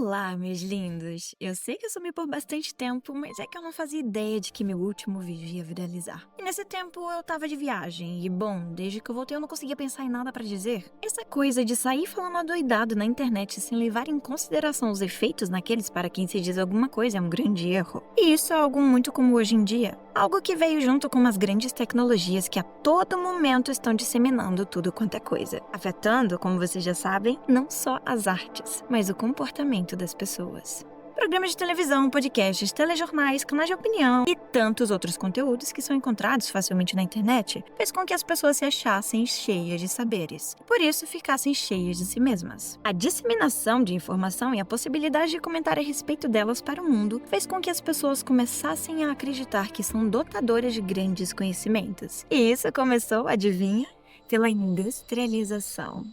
Olá, meus lindos! Eu sei que eu sumi por bastante tempo, mas é que eu não fazia ideia de que meu último vídeo ia viralizar. E nesse tempo eu tava de viagem, e bom, desde que eu voltei eu não conseguia pensar em nada pra dizer. Essa coisa de sair falando adoidado na internet sem levar em consideração os efeitos naqueles para quem se diz alguma coisa é um grande erro. E isso é algo muito comum hoje em dia. Algo que veio junto com umas grandes tecnologias que a todo momento estão disseminando tudo quanto é coisa, afetando, como vocês já sabem, não só as artes, mas o comportamento das pessoas. Programas de televisão, podcasts, telejornais, canais de opinião e tantos outros conteúdos que são encontrados facilmente na internet fez com que as pessoas se achassem cheias de saberes e, por isso, ficassem cheias de si mesmas. A disseminação de informação e a possibilidade de comentar a respeito delas para o mundo fez com que as pessoas começassem a acreditar que são dotadoras de grandes conhecimentos. E isso começou, adivinha? Pela industrialização.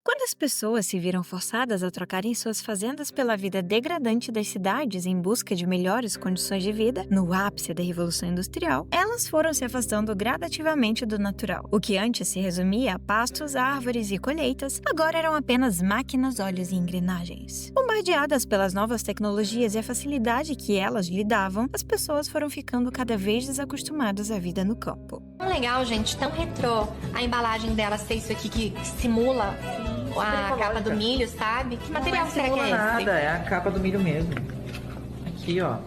Quando as pessoas se viram forçadas a trocarem suas fazendas pela vida degradante das cidades em busca de melhores condições de vida, no ápice da Revolução Industrial, elas foram se afastando gradativamente do natural. O que antes se resumia a pastos, árvores e colheitas, agora eram apenas máquinas, olhos e engrenagens. Bombardeadas pelas novas tecnologias e a facilidade que elas lhe davam, as pessoas foram ficando cada vez desacostumadas à vida no campo. Tão legal, gente, tão retrô. A embalagem dela ser isso aqui que simula a capa do milho, sabe? Que material será que é esse? Nada, é a capa do milho mesmo. Aqui, ó.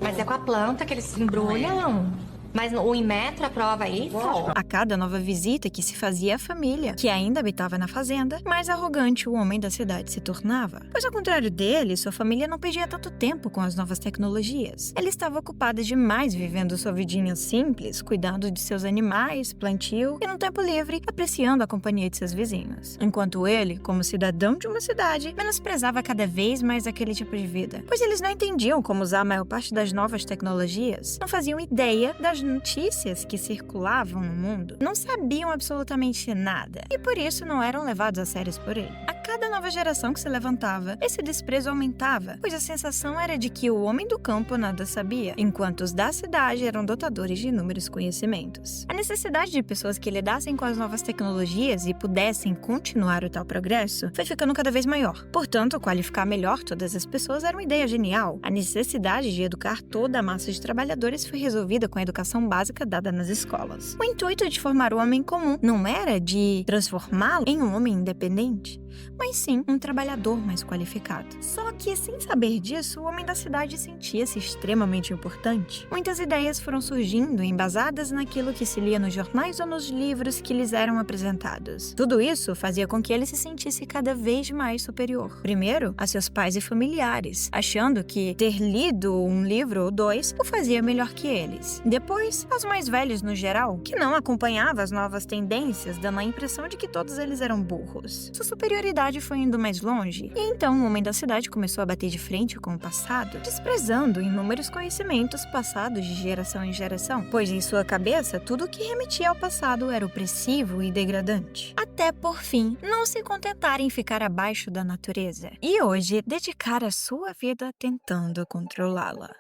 Mas é com a planta que eles se embrulham. Mas o Inmetro aprova isso? A cada nova visita que se fazia à família, que ainda habitava na fazenda, mais arrogante o homem da cidade se tornava. Pois ao contrário dele, sua família não perdia tanto tempo com as novas tecnologias. Ela estava ocupada demais vivendo sua vidinha simples, cuidando de seus animais, plantio e no tempo livre, apreciando a companhia de seus vizinhos. Enquanto ele, como cidadão de uma cidade, menosprezava cada vez mais aquele tipo de vida. Pois eles não entendiam como usar a maior parte das novas tecnologias, não faziam ideia das notícias que circulavam no mundo, não sabiam absolutamente nada e por isso não eram levados a sérios por ele. A cada nova geração que se levantava, esse desprezo aumentava, pois a sensação era de que o homem do campo nada sabia, enquanto os da cidade eram dotadores de inúmeros conhecimentos. A necessidade de pessoas que lidassem com as novas tecnologias e pudessem continuar o tal progresso foi ficando cada vez maior. Portanto, qualificar melhor todas as pessoas era uma ideia genial. A necessidade de educar toda a massa de trabalhadores foi resolvida com a educação básica dada nas escolas. O intuito de formar o homem comum não era de transformá-lo em um homem independente, mas sim um trabalhador mais qualificado. Só que, sem saber disso, o homem da cidade sentia-se extremamente importante. Muitas ideias foram surgindo embasadas naquilo que se lia nos jornais ou nos livros que lhes eram apresentados. Tudo isso fazia com que ele se sentisse cada vez mais superior. Primeiro, a seus pais e familiares, achando que ter lido um livro ou dois o fazia melhor que eles. Depois, aos mais velhos no geral, que não acompanhavam as novas tendências, dando a impressão de que todos eles eram burros. Sua superioridade foi indo mais longe, e então o homem da cidade começou a bater de frente com o passado, desprezando inúmeros conhecimentos passados de geração em geração, pois em sua cabeça tudo o que remetia ao passado era opressivo e degradante. Até, por fim, não se contentar em ficar abaixo da natureza, e hoje dedicar a sua vida tentando controlá-la.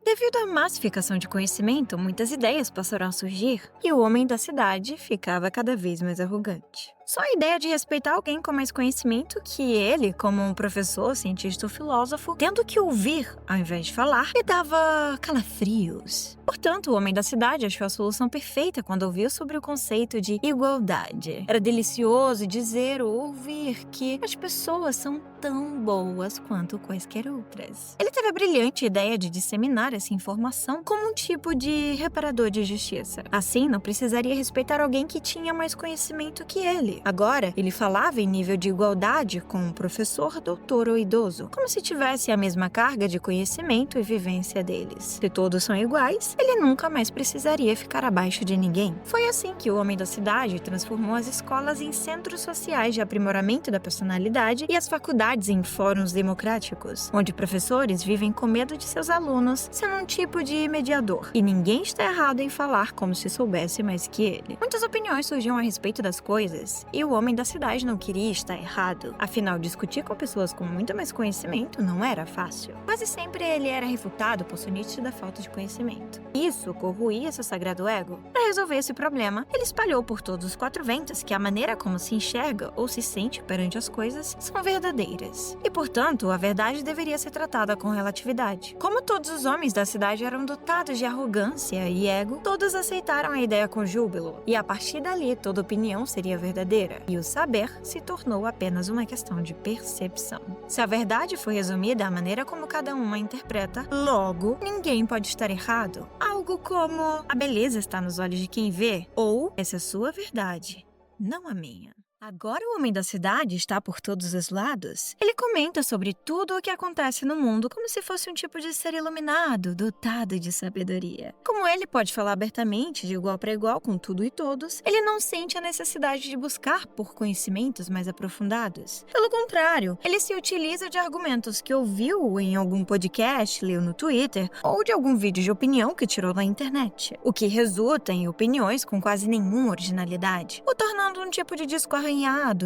Devido à massificação de conhecimento, muitas ideias passaram a surgir e o homem da cidade ficava cada vez mais arrogante. Só a ideia de respeitar alguém com mais conhecimento que ele, como um professor, cientista ou filósofo, tendo que ouvir ao invés de falar, lhe dava calafrios. Portanto, o homem da cidade achou a solução perfeita quando ouviu sobre o conceito de igualdade. Era delicioso dizer ou ouvir que as pessoas são tão boas quanto quaisquer outras. Ele teve a brilhante ideia de disseminar essa informação como um tipo de reparador de justiça. Assim, não precisaria respeitar alguém que tinha mais conhecimento que ele. humilde. Agora, ele falava em nível de igualdade com um professor, doutor ou idoso, como se tivesse a mesma carga de conhecimento e vivência deles. Se todos são iguais, ele nunca mais precisaria ficar abaixo de ninguém. Foi assim que o homem da cidade transformou as escolas em centros sociais de aprimoramento da personalidade e as faculdades em fóruns democráticos, onde professores vivem com medo de seus alunos, sendo um tipo de mediador. E ninguém está errado em falar como se soubesse mais que ele. Muitas opiniões surgiam a respeito das coisas, e o homem da cidade não queria estar errado. Afinal, discutir com pessoas com muito mais conhecimento não era fácil. Quase sempre ele era refutado por sua nítida falta de conhecimento. Isso corroía seu sagrado ego. Para resolver esse problema, ele espalhou por todos os quatro ventos que a maneira como se enxerga ou se sente perante as coisas são verdadeiras. E, portanto, a verdade deveria ser tratada com relatividade. Como todos os homens da cidade eram dotados de arrogância e ego, todos aceitaram a ideia com júbilo, e a partir dali toda opinião seria verdadeira, e o saber se tornou apenas uma questão de percepção. Se a verdade foi resumida à maneira como cada um a interpreta, logo, ninguém pode estar errado. Algo como: a beleza está nos olhos de quem vê, ou essa é a sua verdade, não a minha. Agora o homem da cidade está por todos os lados. Ele comenta sobre tudo o que acontece no mundo como se fosse um tipo de ser iluminado, dotado de sabedoria. Como ele pode falar abertamente, de igual para igual, com tudo e todos, ele não sente a necessidade de buscar por conhecimentos mais aprofundados. Pelo contrário, ele se utiliza de argumentos que ouviu em algum podcast, leu no Twitter ou de algum vídeo de opinião que tirou na internet, o que resulta em opiniões com quase nenhuma originalidade, o tornando um tipo de discurso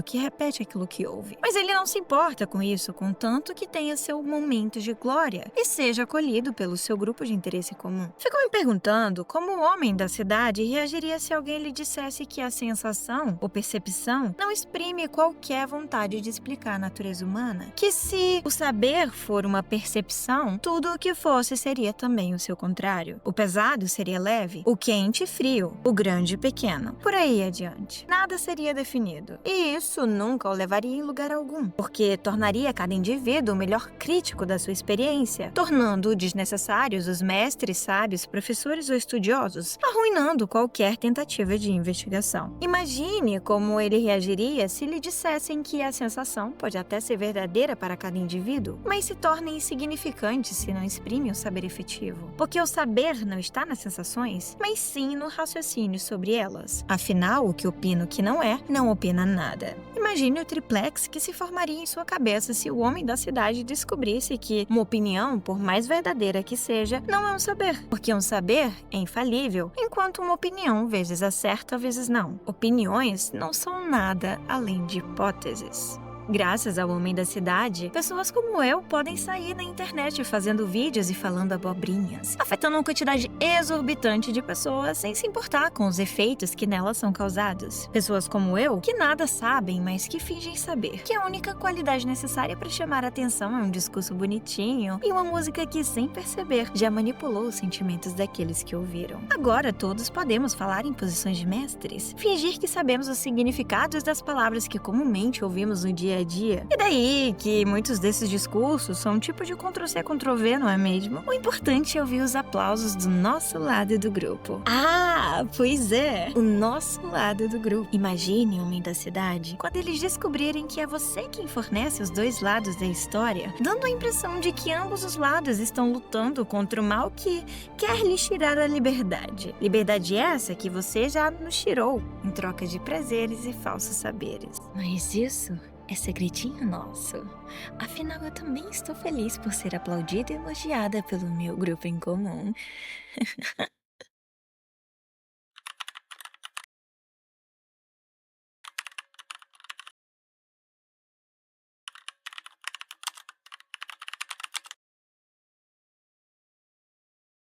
que repete aquilo que ouve. Mas ele não se importa com isso, contanto que tenha seu momento de glória e seja acolhido pelo seu grupo de interesse comum. Ficou me perguntando como o homem da cidade reagiria se alguém lhe dissesse que a sensação ou percepção não exprime qualquer vontade de explicar a natureza humana, que se o saber for uma percepção, tudo o que fosse seria também o seu contrário. O pesado seria leve, o quente frio, o grande pequeno. Por aí adiante. Nada seria definido. E isso nunca o levaria em lugar algum, porque tornaria cada indivíduo o melhor crítico da sua experiência, tornando desnecessários os mestres, sábios, professores ou estudiosos, arruinando qualquer tentativa de investigação. Imagine como ele reagiria se lhe dissessem que a sensação pode até ser verdadeira para cada indivíduo, mas se torna insignificante se não exprime o saber efetivo, porque o saber não está nas sensações, mas sim no raciocínio sobre elas. Afinal, o que opina o que não opina nada. Imagine o triplex que se formaria em sua cabeça se o homem da cidade descobrisse que uma opinião, por mais verdadeira que seja, não é um saber, porque um saber é infalível, enquanto uma opinião vezes acerta, vezes não. Opiniões não são nada além de hipóteses. Graças ao homem da cidade, pessoas como eu podem sair na internet fazendo vídeos e falando abobrinhas, afetando uma quantidade exorbitante de pessoas sem se importar com os efeitos que nelas são causados. Pessoas como eu, que nada sabem, mas que fingem saber, que a única qualidade necessária para chamar a atenção é um discurso bonitinho e uma música que, sem perceber, já manipulou os sentimentos daqueles que ouviram. Agora todos podemos falar em posições de mestres, fingir que sabemos os significados das palavras que comumente ouvimos no dia a dia. E daí que muitos desses discursos são um tipo de Ctrl-C, Ctrl-V, não é mesmo? O importante é ouvir os aplausos do nosso lado do grupo. Ah, pois é, o nosso lado do grupo. Imagine, homem da cidade, quando eles descobrirem que é você quem fornece os dois lados da história, dando a impressão de que ambos os lados estão lutando contra o mal que quer lhes tirar a liberdade. Liberdade essa que você já nos tirou, em troca de prazeres e falsos saberes. Mas isso é segredinho nosso. Afinal, eu também estou feliz por ser aplaudida e elogiada pelo meu grupo em comum.